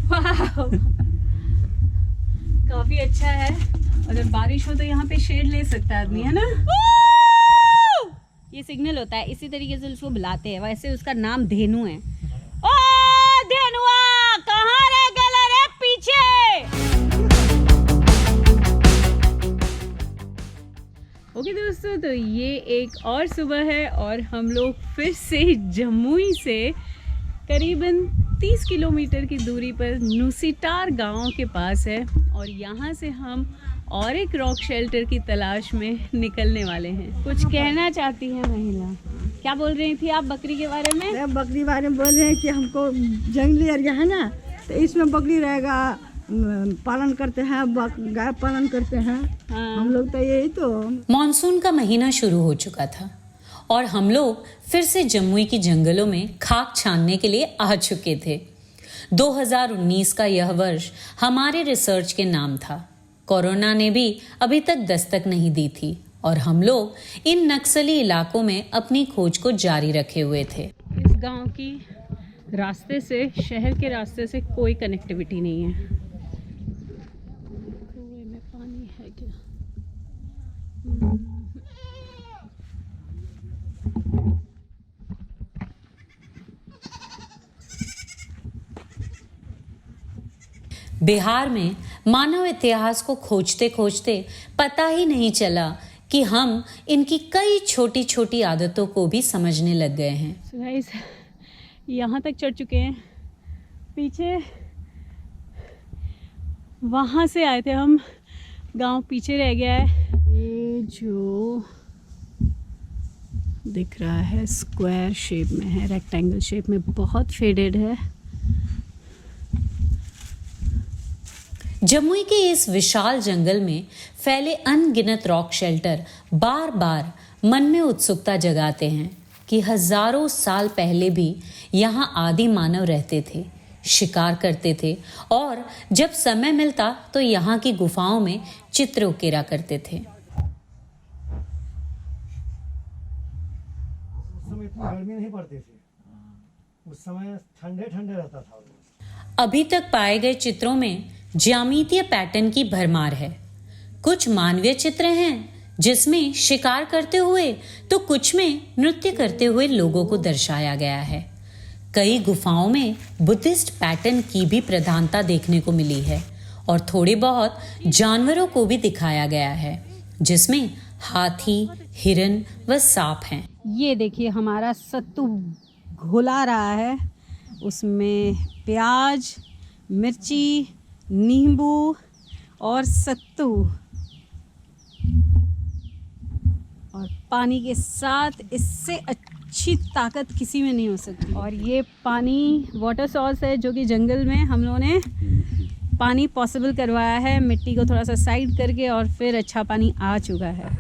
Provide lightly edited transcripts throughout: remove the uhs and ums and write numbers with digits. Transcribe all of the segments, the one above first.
वाह, काफी अच्छा है। अगर बारिश हो तो यहाँ पे शेड ले सकता है आदमी, है ना। ये सिग्नल होता है, इसी तरीके से उसको बुलाते हैं। वैसे उसका नाम धेनु है। ओ धेनुआ, कहाँ रह गया रे पीछे। ओके दोस्तों, तो ये एक और सुबह है और हम लोग फिर से जमुई से करीबन 30 किलोमीटर की दूरी पर नुसीटार गांव के पास है और यहाँ से हम और एक रॉक शेल्टर की तलाश में निकलने वाले हैं। कुछ कहना चाहती है महिला, क्या बोल रही थी आप बकरी के बारे में? मैं बकरी बारे में बोल रहे हैं कि हमको जंगली एरिया है ना, तो इसमें बकरी रहेगा, पालन करते हैं, गाय पालन करते हैं। हाँ। हम लोग तो यही तो। मॉनसून का महीना शुरू हो चुका था और हम लोग फिर से जमुई की जंगलों में खाक छानने के लिए आ चुके थे। 2019 का यह वर्ष हमारे रिसर्च के नाम था। कोरोना ने भी अभी तक दस्तक नहीं दी थी और हम लोग इन नक्सली इलाकों में अपनी खोज को जारी रखे हुए थे। इस गांव की रास्ते से, शहर के रास्ते से कोई कनेक्टिविटी नहीं है। कुएं में पानी है क्या? बिहार में मानव इतिहास को खोजते खोजते पता ही नहीं चला कि हम इनकी कई छोटी छोटी आदतों को भी समझने लग गए हैं। So guys, यहाँ तक चढ़ चुके हैं। पीछे वहाँ से आए थे हम, गांव पीछे रह गया है। ये जो दिख रहा है स्क्वायर शेप में है, रेक्टेंगल शेप में, बहुत फेडेड है। जमुई के इस विशाल जंगल में फैले अनगिनत रॉक शेल्टर बार बार मन में उत्सुकता जगाते हैं कि हजारों साल पहले भी यहाँ आदि मानव रहते थे, शिकार करते थे और जब समय मिलता तो यहाँ की गुफाओं में चित्र उकेरा करते थे। उस समय इतनी गर्मी नहीं पड़ती थी, उस समय ठंडे ठंडे रहता था। अभी तक पाए गए चित्रों में ज्यामितीय पैटर्न की भरमार है। कुछ मानवीय चित्र हैं जिसमें शिकार करते हुए तो कुछ में नृत्य करते हुए लोगों को दर्शाया गया है। कई गुफाओं में बुद्धिस्ट पैटर्न की भी प्रधानता देखने को मिली है और थोड़े बहुत जानवरों को भी दिखाया गया है जिसमें हाथी, हिरन व सांप हैं। ये देखिए हमारा सत्तू घुला रहा है, उसमें प्याज, मिर्ची, नींबू और सत्तू और पानी के साथ। इससे अच्छी ताकत किसी में नहीं हो सकती। और ये पानी वाटर सोर्स है जो कि जंगल में हम लोगों ने पानी पॉसिबल करवाया है, मिट्टी को थोड़ा सा साइड करके, और फिर अच्छा पानी आ चुका है।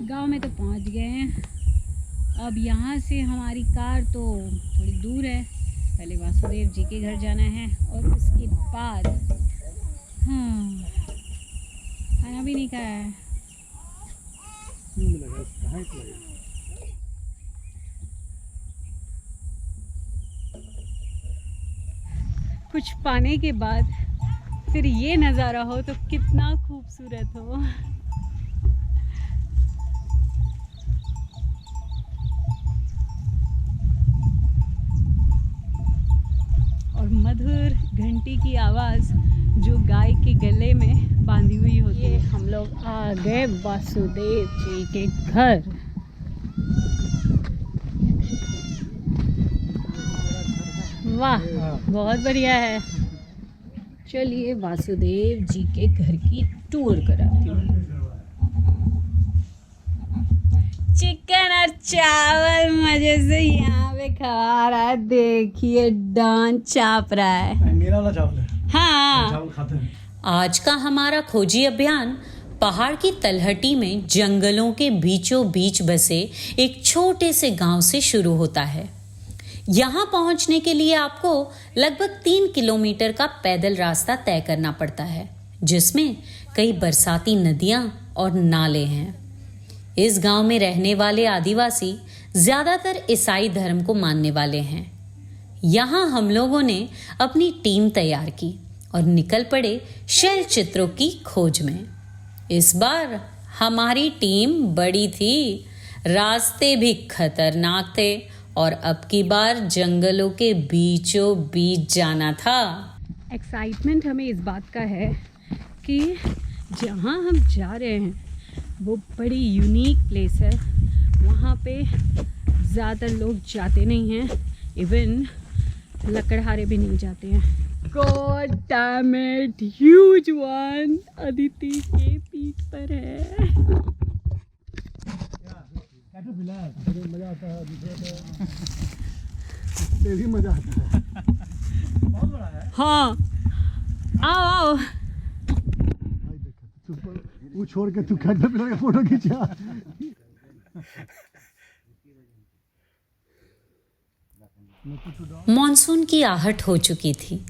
गांव में तो पहुंच गए हैं। अब यहाँ से हमारी कार तो थोड़ी दूर है, पहले वासुदेव जी के घर जाना है और उसके बाद खाना भी नहीं खाया है। कुछ पाने के बाद फिर ये नज़ारा हो तो कितना खूबसूरत हो। और मधुर घंटी की आवाज़ जो गाय के गले में बांधी हुई होती है। हम लोग आ गए वासुदेव जी के घर। वाह, बहुत बढ़िया है। चलिए वासुदेव जी के घर की टूर कराती हूँ। चिकन और चावल मजे से यहाँ पे खा रहा है। देखिए डॉन चाप रहा है। मेरा वाला चावल है। हाँ, चावल खाते हैं। आज का हमारा खोजी अभियान पहाड़ की तलहटी में जंगलों के बीचों बीच बसे एक छोटे से गांव से शुरू होता है। यहाँ पहुँचने के लिए आपको लगभग 3 किलोमीटर का पैदल रास्ता तय करना पड़ता है, जिसमें कई बरसाती नदियाँ और नाले हैं। इस गांव में रहने वाले आदिवासी ज्यादातर ईसाई धर्म को मानने वाले हैं। यहाँ हम लोगों ने अपनी टीम तैयार की और निकल पड़े शैल चित्रों की खोज में। इस बार हमारी टीम बड़ी थी, रास्ते भी खतरनाक थे और अब की बार जंगलों के बीचों बीच जाना था। एक्साइटमेंट हमें इस बात का है कि जहाँ हम जा रहे हैं वो बड़ी यूनिक प्लेस है। वहाँ पे ज़्यादातर लोग जाते नहीं हैं, इवन लकड़हारे भी नहीं जाते हैं। God damn it, huge one, Aditi के पीठ पर है। मजा आता है, दूसरे भी मजा आता है। बहुत बड़ा है। हाँ, आओ आओ। वो छोड़ के तू कैटरपिलर का फोटो खींचा। मॉनसून की आहट हो चुकी थी,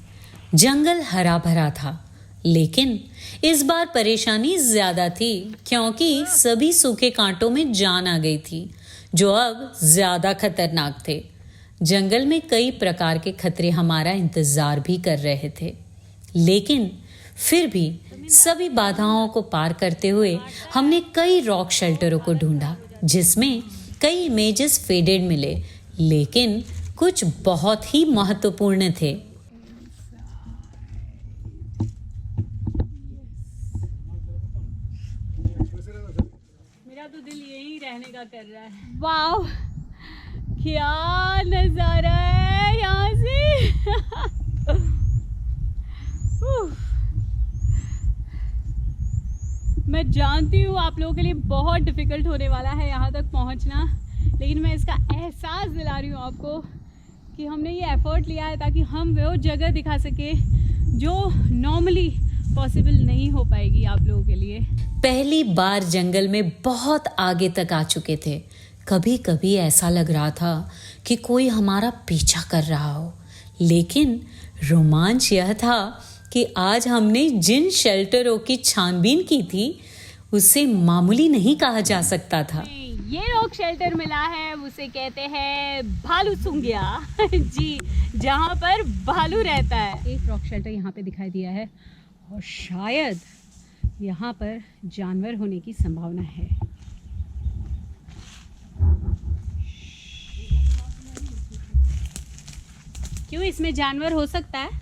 जंगल हरा भरा था, लेकिन इस बार परेशानी ज्यादा थी क्योंकि सभी सूखे कांटों में जान आ गई थी जो अब ज्यादा खतरनाक थे। जंगल में कई प्रकार के खतरे हमारा इंतजार भी कर रहे थे, लेकिन फिर भी सभी बाधाओं को पार करते हुए हमने कई रॉक शेल्टरों को ढूंढा जिसमें कई इमेजेस फेडेड मिले, लेकिन कुछ बहुत ही महत्वपूर्ण थे। मेरा तो दिल यहीं रहने का कर रहा है। वाह, क्या नजारा है यहाँ से। मैं जानती हूँ आप लोगों के लिए बहुत डिफिकल्ट होने वाला है यहाँ तक पहुँचना, लेकिन मैं इसका एहसास दिला रही हूँ आपको कि हमने ये एफर्ट लिया है ताकि हम वो जगह दिखा सके जो नॉर्मली पॉसिबल नहीं हो पाएगी आप लोगों के लिए। पहली बार जंगल में बहुत आगे तक आ चुके थे। कभी कभी ऐसा लग रहा था कि कोई हमारा पीछा कर रहा हो, लेकिन रोमांच यह था कि आज हमने जिन शेल्टरों की छानबीन की थी उसे मामूली नहीं कहा जा सकता था। ये रॉक शेल्टर मिला है, उसे कहते हैं भालू सुंगिया। जी, जहाँ पर भालू रहता है। एक रॉक शेल्टर यहाँ पे दिखाई दिया है और शायद यहाँ पर जानवर होने की संभावना है। क्यों, इसमें जानवर हो सकता है?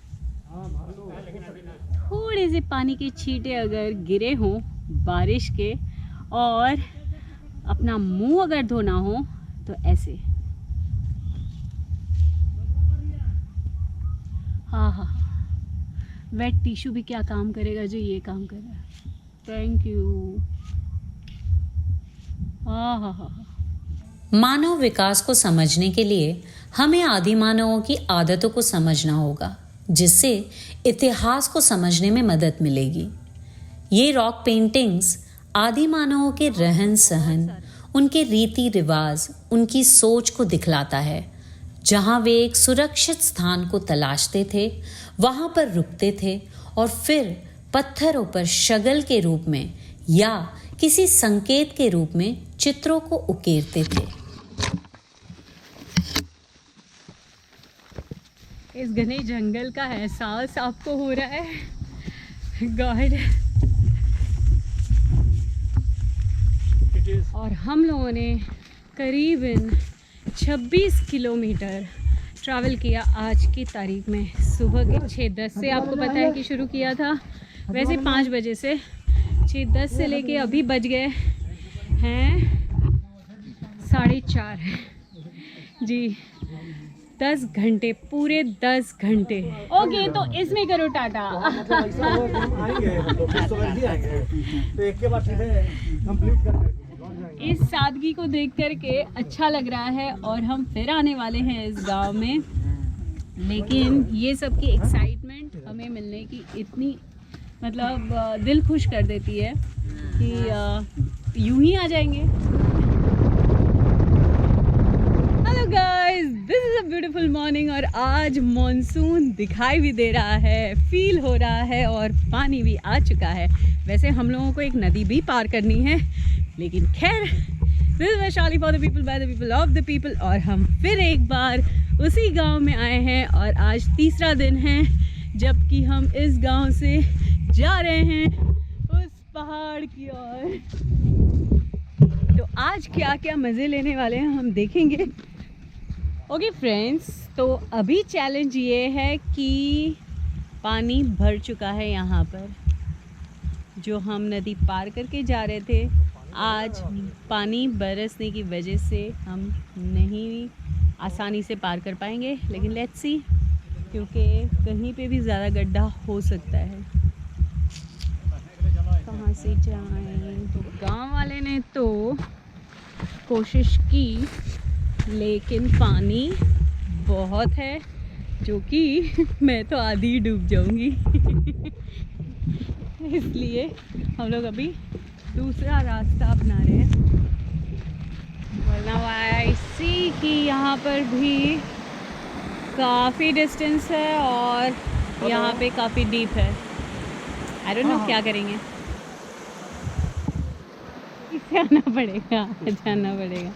थोड़े से पानी के छींटे अगर गिरे हों बारिश के और अपना मुंह अगर धोना हो तो ऐसे। हाँ हाँ, वेट टिश्यू भी क्या काम करेगा जो ये काम कर रहा है। Thank you. हाँ हाँ हाँ। मानव विकास को समझने के लिए हमें आदि मानवों की आदतों को समझना होगा, जिससे इतिहास को समझने में मदद मिलेगी। ये रॉक पेंटिंग्स आदि मानवों के रहन सहन, उनके रीति रिवाज, उनकी सोच को दिखलाता है। जहाँ वे एक सुरक्षित स्थान को तलाशते थे वहाँ पर रुकते थे और फिर पत्थरों पर शगल के रूप में या किसी संकेत के रूप में चित्रों को उकेरते थे। इस घने जंगल का एहसास आपको हो रहा है गॉड। और हम लोगों ने करीबन 26 किलोमीटर ट्रैवल किया आज की तारीख में। सुबह के 6:10 से आपको पता है कि शुरू किया था, वैसे 5 बजे से 6:10 से लेके अभी बज गए हैं 4:30 जी। 10 घंटे, पूरे 10 घंटे। ओके, तो इसमें करो टाटा। इस सादगी को देख करके अच्छा लग रहा है और हम फिर आने वाले हैं इस गांव में, लेकिन ये सब की एक्साइटमेंट हमें मिलने की इतनी मतलब दिल खुश कर देती है कि यूं ही आ जाएंगे। Hello guys, this is a beautiful morning और आज मॉनसून दिखाई भी दे रहा है, फील हो रहा है और पानी भी आ चुका है। वैसे हम लोगों को एक नदी भी पार करनी है, लेकिन खैर this Vaishali for the people by the people of the people. और हम फिर एक बार उसी गांव में आए हैं और आज तीसरा दिन है जबकि हम इस गांव से जा रहे हैं उस पहाड़ की ओर। तो आज क्या क्या मज़े लेने वाले हैं हम देखेंगे। ओके फ्रेंड्स, तो अभी चैलेंज ये है कि पानी भर चुका है यहाँ पर। जो हम नदी पार करके जा रहे थे, आज पानी बरसने की वजह से हम नहीं आसानी से पार कर पाएंगे, लेकिन लेट्स सी, क्योंकि कहीं पे भी ज़्यादा गड्ढा हो सकता है। कहाँ से जाएं? तो गांव वाले ने तो कोशिश की, लेकिन पानी बहुत है जो कि मैं तो आधी डूब जाऊंगी। इसलिए हम लोग अभी दूसरा रास्ता अपना रहे हैं। वरना आई सी कि यहाँ पर भी काफ़ी डिस्टेंस है और यहाँ पे काफ़ी डीप है। आई डोंट नो क्या करेंगे। इसे आना पड़ेगा, जाना पड़ेगा।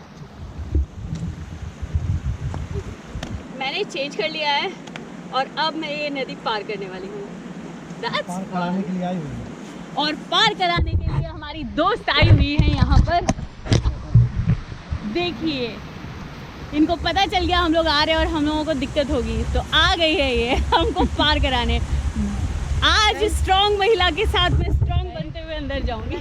मैंने चेंज कर लिया है और अब मैं ये नदी पार करने वाली हूँ। पार कराने के लिए आई हुई है। और पार कराने के लिए हमारी दोस्त आई हुई है यहाँ पर। देखिए, इनको पता चल गया हम लोग आ रहे हैं और हम लोगों को दिक्कत होगी, तो आ गई है ये हमको पार कराने। आज स्ट्रॉन्ग महिला के साथ में स्ट्रॉन्ग बनते हुए अंदर जाऊंगी।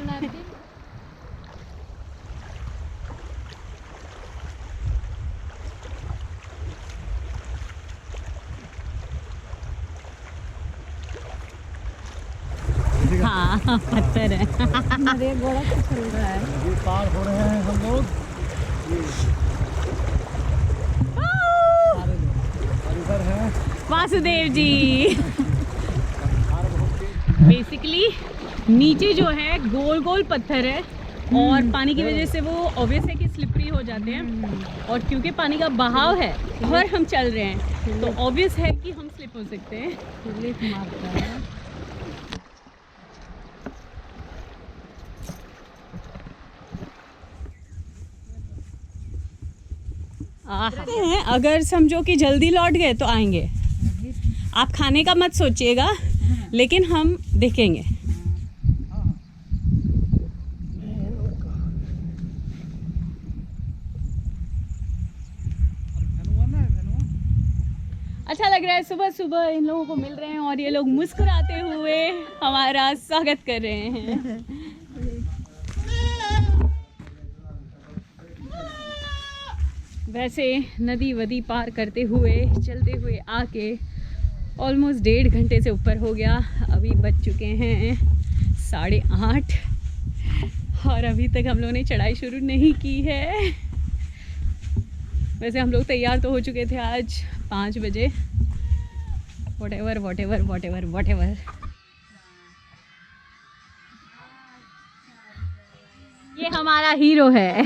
हाँ, पत्थर है। अरे घोड़ा तो चल रहा है। अभी पार हो रहे हैं हम लोग। और इधर है वासुदेव जी। बेसिकली नीचे जो है गोल गोल पत्थर है और पानी की वजह से वो ऑब्वियस है कि स्लिपरी हो जाते हैं। और क्योंकि पानी का बहाव है और हम चल रहे हैं, तो ऑब्वियस है कि हम स्लिप हो सकते हैं। स्लिप मारता है। हैं, अगर समझो कि जल्दी लौट गए तो आएंगे। आप खाने का मत सोचिएगा, लेकिन हम देखेंगे। अच्छा लग रहा है, सुबह सुबह इन लोगों को मिल रहे हैं और ये लोग मुस्कुराते हुए हमारा स्वागत कर रहे हैं। वैसे नदी वदी पार करते हुए चलते हुए आके ऑलमोस्ट 1.5 घंटे से ऊपर हो गया। अभी बज चुके हैं 8:30 और अभी तक हम लोगों ने चढ़ाई शुरू नहीं की है। वैसे हम लोग तैयार तो हो चुके थे आज 5 बजे। whatever। ये हमारा हीरो है।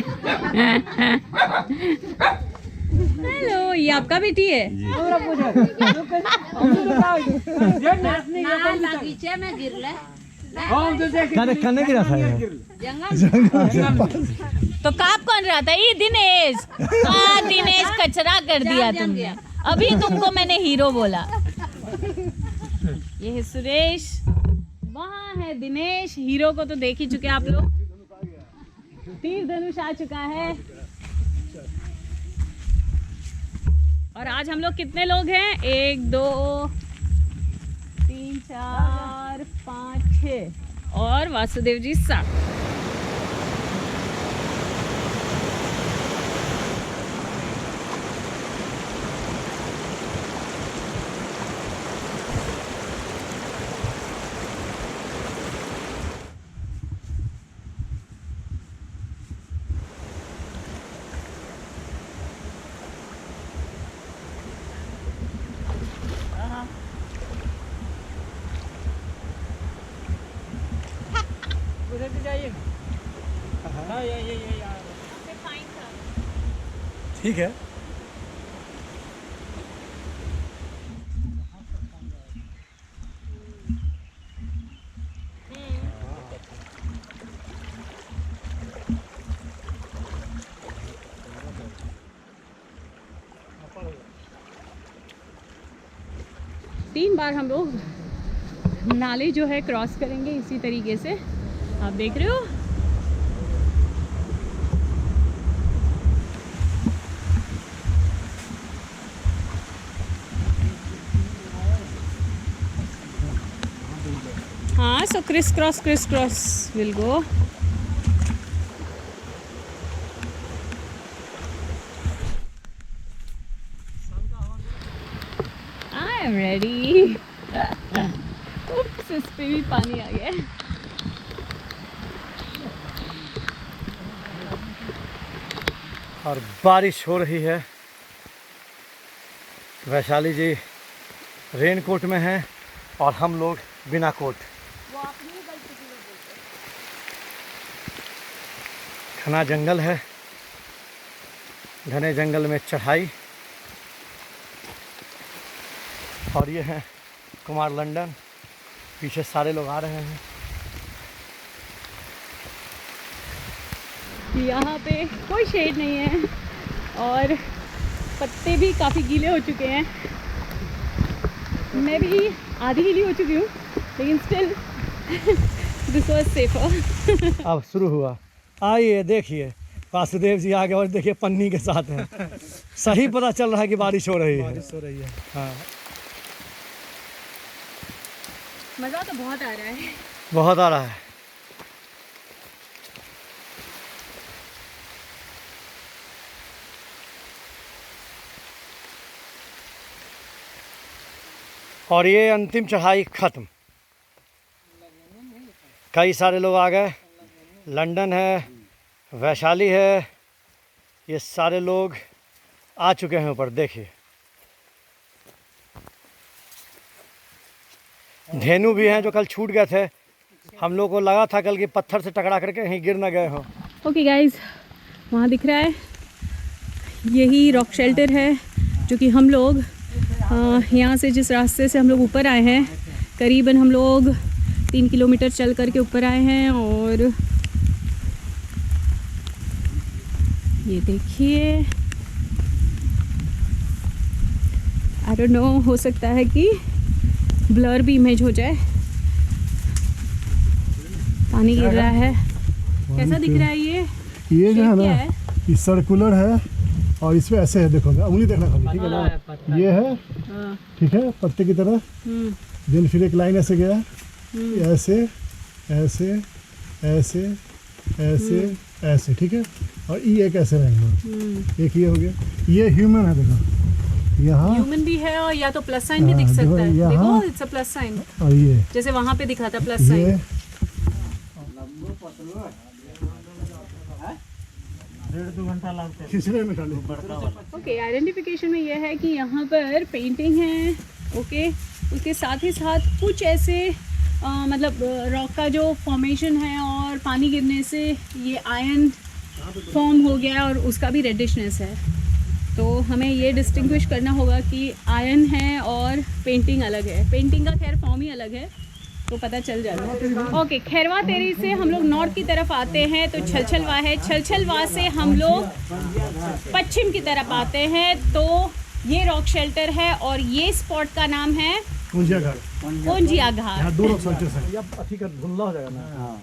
हेलो, ये आपका बेटी है? कन्ने गिरा था यार। तो काप कौन रहा था? ये दिनेश। हाँ, दिनेश कचरा कर दिया तुमने। अभी तुमको मैंने हीरो बोला। ये है सुरेश, वहाँ है दिनेश। हीरो को तो देख ही चुके आप लोग। तीर धनुष आ चुका है। और आज हम लोग कितने लोग हैं? 1 2 3 4 5 6 और वासुदेव जी 7। उधर से जाइए। हाँ, ये ठीक है। 3 बार हम लोग नाले जो है क्रॉस करेंगे इसी तरीके से। आप देख रहे हो। हाँ, so criss cross will go. I am ready. Oops, इस पे भी पानी आ गया। और बारिश हो रही है। वैशाली जी रेनकोट में हैं और हम लोग बिना कोट। घना जंगल है, घने जंगल में चढ़ाई। और ये है कुमार लंदन, पीछे सारे लोग आ रहे हैं। यहाँ पे कोई शेड नहीं है और पत्ते भी काफ़ी गीले हो चुके हैं। मैं भी आधी गीली हो चुकी हूँ, लेकिन स्टिल दिस वाज सेफर। अब शुरू हुआ। आइए देखिए, वासुदेव जी आ गए और देखिए पन्नी के साथ हैं। सही पता चल रहा है कि बारिश हो रही है। हाँ, मज़ा तो बहुत आ रहा है। बहुत आ रहा है। और ये अंतिम चढ़ाई खत्म। कई सारे लोग आ गए। लंदन है, वैशाली है, ये सारे लोग आ चुके हैं ऊपर। देखिए धेनु भी हैं जो कल छूट गए थे। हम लोग को लगा था कल कि पत्थर से टकरा करके कहीं गिर ना गए हों। ओके गाइज, वहाँ दिख रहा है, यही रॉक शेल्टर है जो कि हम लोग यहाँ से जिस रास्ते से हम लोग ऊपर आए हैं, करीबन हम लोग 3 किलोमीटर चल करके ऊपर आए हैं। और ये देखिए, आई डोंट नो, हो सकता है कि ब्लर भी इमेज हो जाए। पानी गिर रहा है। कैसा दिख रहा है ये जो है क्या ना, है? ये सर्कुलर है और इसमें ऐसे है। देखो उंगली देखना खाली, ठीक है ना, ये है, हाँ, ठीक है, पत्ते की तरह। देन फिर एक लाइन ऐसे गया, ऐसे ऐसे ऐसे ऐसे ऐसे, ठीक है। और ये एक ऐसे रहेंगे। एक ये हो गया, ये ह्यूमन है। देखो यहाँ ह्यूमन भी है और या तो प्लस साइन भी दिख हाँ, सकता है। यहाँ- देखो, इट्स अ प्लस साइन, और ये जैसे वहां पे दिखा था प्लस साइन। ये खींचने में खाली। ओके, आइडेंटिफिकेशन में यह है कि यहाँ पर पेंटिंग है। ओके, उसके साथ ही साथ कुछ ऐसे मतलब रॉक का जो फॉर्मेशन है और पानी गिरने से ये आयरन फॉर्म हो गया और उसका भी रेडिशनेस है। तो हमें ये डिस्टिंग्विश करना होगा कि आयरन है और पेंटिंग अलग है। पेंटिंग का खैर फॉर्म ही अलग है, तो पता चल जाता है। ओके, खैरवा तेरी से हम लोग नॉर्थ की तरफ आते हैं तो छलछलवा है। छलछलवा से हम लोग पश्चिम की तरफ आते हैं तो ये रॉक शेल्टर है और ये स्पॉट का नाम है कुंजिया घाट। कोंजिया घाट। यहाँ 2 रॉक शेल्टर्स हैं। अब अथी का धुंधला हो जाएगा ना। हाँ।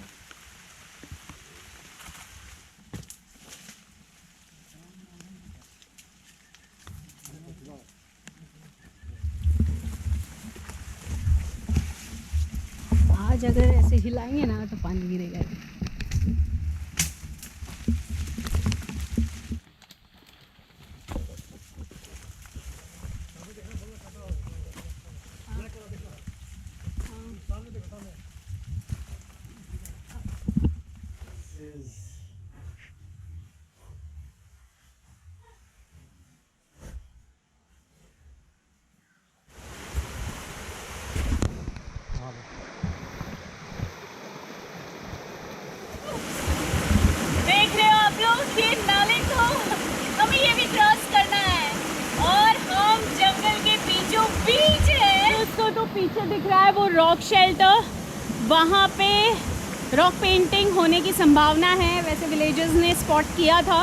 आज अगर ऐसे हिलाएंगे ना तो पानी गिरेगा। देख रहे हो आप लोग ये नाले को, हमें ये भी क्रॉस करना है और हम जंगल के बीचों बीच है। उसको तो पीछे दिख रहा है वो रॉक शेल्टर, वहाँ पे रॉक पेंटिंग होने की संभावना है। वैसे विलेजर्स ने स्पॉट किया था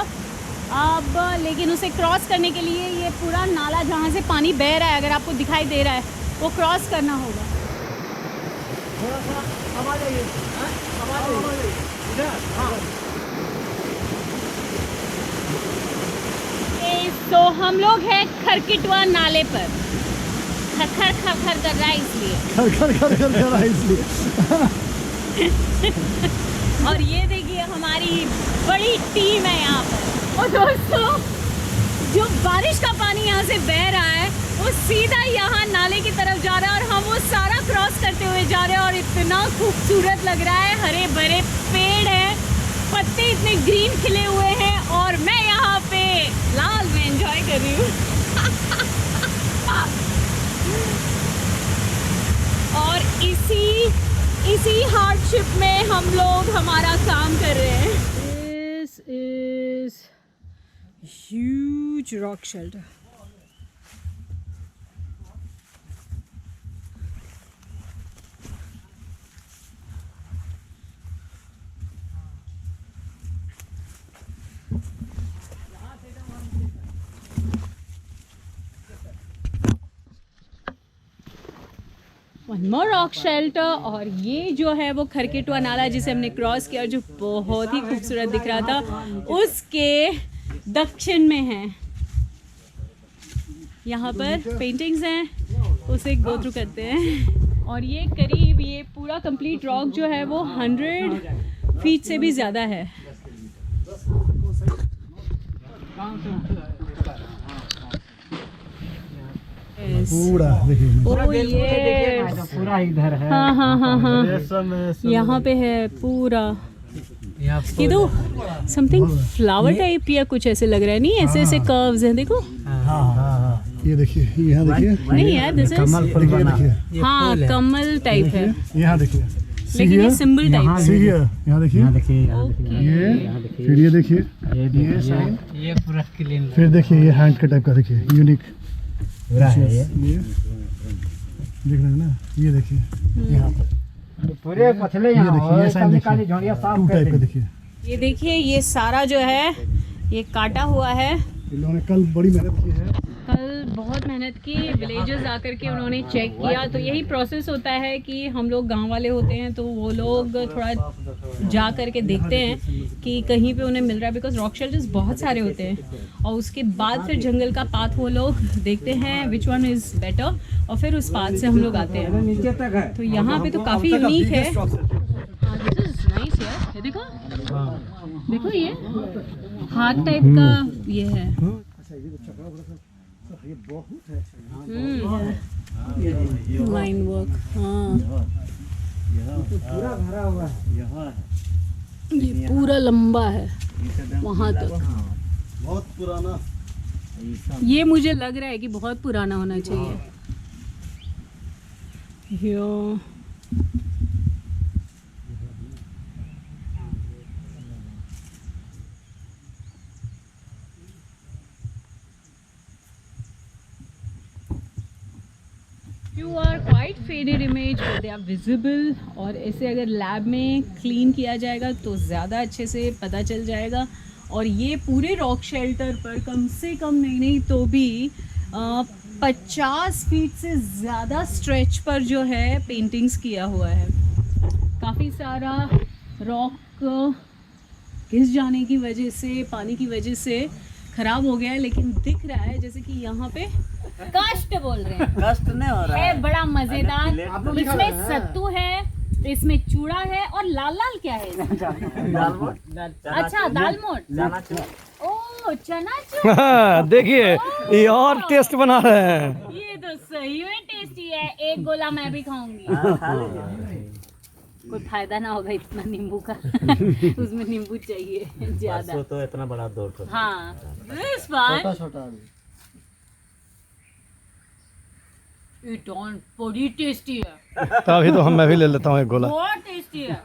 अब, लेकिन उसे क्रॉस करने के लिए ये पूरा नाला जहाँ से पानी बह रहा है, अगर आपको दिखाई दे रहा है वो क्रॉस करना होगा। थोड़ा सा अब आ जाइए, अब आ जाइए इधर। हाँ तो हम लोग हैं खरकिटवा नाले पर। खर खर खर कर रहा है इसलिए। खर रहा है इसलिए। और ये देखिए हमारी बड़ी टीम है यहाँ पर। और दोस्तों जो बारिश का पानी यहाँ से बह रहा है वो सीधा यहाँ नाले की तरफ जा रहा है और हम वो सारा क्रॉस करते हुए जा रहे हैं। और इतना खूबसूरत लग रहा है, हरे भरे पेड़ हैं, पत्ते इतने ग्रीन खिले हुए हैं और मैं यहाँ पे लाल में एंजॉय कर रही हूँ। और इसी हार्डशिप में हम लोग हमारा काम कर रहे हैं। This is huge rock shelter. One more rock shelter. और ये जो है वो खरकिटवा नाला जिसे हमने क्रॉस किया, जो बहुत ही खूबसूरत दिख रहा था, उसके दक्षिण में है। यहाँ पर पेंटिंग्स हैं, उसे गो थ्रू करते हैं। और ये करीब ये पूरा कंप्लीट रॉक जो है वो 100 फीट से भी ज़्यादा है। पूरा देखिए, पूरा इधर है। हाँ हाँ हाँ हाँ, यहाँ पे है पूरा। ये तो समथिंग फ्लावर टाइप या कुछ ऐसे लग रहा है, नहीं ऐसे ऐसे कर्व्स हैं, देखो। हाँ ये देखिए, यहाँ देखिए, नहीं यार दिस इज देखिए, हाँ कमल टाइप है, यहाँ देखिए, लेकिन ये सिंबल टाइप है। यहाँ देखिए, ये फिर ये देखिए, ये साइन, ये पूरा क्लीन। फिर देखिए ये हैंड का टाइप का देखिए, यूनिक ये देख रहे हैं ना, ये देखिए यहाँ पर पूरे पथले ये देखिए, ये साइन देखिए, झोड़िया साफ टू टाइप का देखिए। ये देखिए ये सारा जो है ये काटा हुआ है। इन लोगों ने कल बड़ी मेहनत की है, कल बहुत मेहनत की, विलेजेस आकर के उन्होंने चेक किया। तो यही प्रोसेस होता है कि हम लोग गांव वाले होते हैं तो वो लोग थोड़ा जा कर के देखते हैं कि कहीं पे उन्हें मिल रहा है, बिकॉज रॉक शेल्टर्स बहुत सारे होते हैं। और उसके बाद फिर जंगल का पाथ वो लोग देखते हैं विच वन इज़ बेटर, और फिर उस पाथ से हम लोग आते हैं। तो यहाँ पे तो काफ़ी यूनिक है। दिस इज नाइस यार, ये देखो देखो, ये हाथ टाइप का ये है। लाइन वर्क, हाँ पूरा भरा हुआ है। ये पूरा लंबा है वहाँ तक। बहुत पुराना। ये मुझे लग रहा है कि बहुत पुराना होना चाहिए। यो few are quite faded image but they are visible। और ऐसे अगर लैब में क्लीन किया जाएगा तो ज़्यादा अच्छे से पता चल जाएगा। और ये पूरे रॉक शेल्टर पर कम से कम नहीं तो भी 50 फीट से ज़्यादा स्ट्रेच पर जो है पेंटिंग्स किया हुआ है। काफ़ी सारा रॉक घिस जाने की वजह से, पानी की वजह से ख़राब हो गया है, लेकिन दिख रहा है जैसे कि यहाँ पे कास्ट बोल रहे हैं। कष्ट नहीं हो रहा है बड़ा मजेदार। इसमें सत्तू है, इसमें चूड़ा है, और लाल लाल क्या है इसमें? अच्छा दालमोट, ओ चना। देखिए ये और टेस्ट बना रहे हैं। ये तो सही में टेस्टी है, एक गोला मैं भी खाऊंगी। कोई फायदा ना होगा इतना नींबू का। उसमें नींबू चाहिए ज्यादा। तो इतना बड़ा दो तो। हाँ this one छोटा बड़ी टेस्टी है। तभी तो मैं भी ले लेता हूँ एक गोला। बहुत टेस्टी है।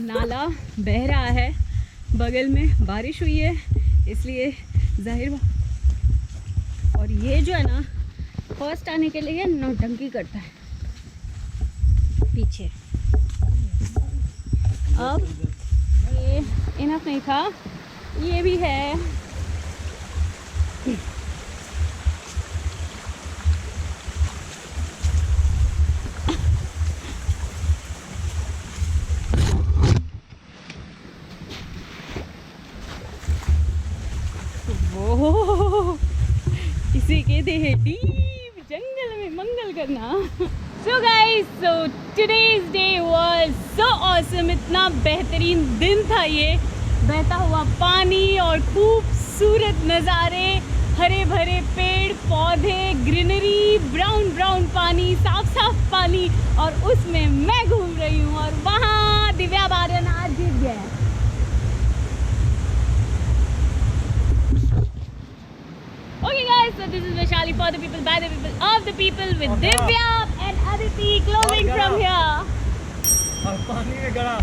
नाला बह रहा है, बगल में बारिश हुई है इसलिए जाहिर। और ये जो है ना फर्स्ट आने के लिए नौटंकी करता है पीछे। अब ये इनफ नहीं था ये भी है। वो इसे कहते हैं डीप जंगल में मंगल करना। So guys, so today's day was so awesome. इतना बेहतरीन दिन था ये, बहता हुआ पानी और खूबसूरत नज़ारे, हरे भरे पेड़ पौधे, ग्रीनरी, ब्राउन ब्राउन पानी, साफ साफ पानी, और उसमें मैं घूम रही हूँ। और वहाँ दिव्या बारन आज जीत गया। Okay guys, so this is Vaishali, for the people, by the people, of the people, with Divya and Aditi closing from here. और पानी में गड़ा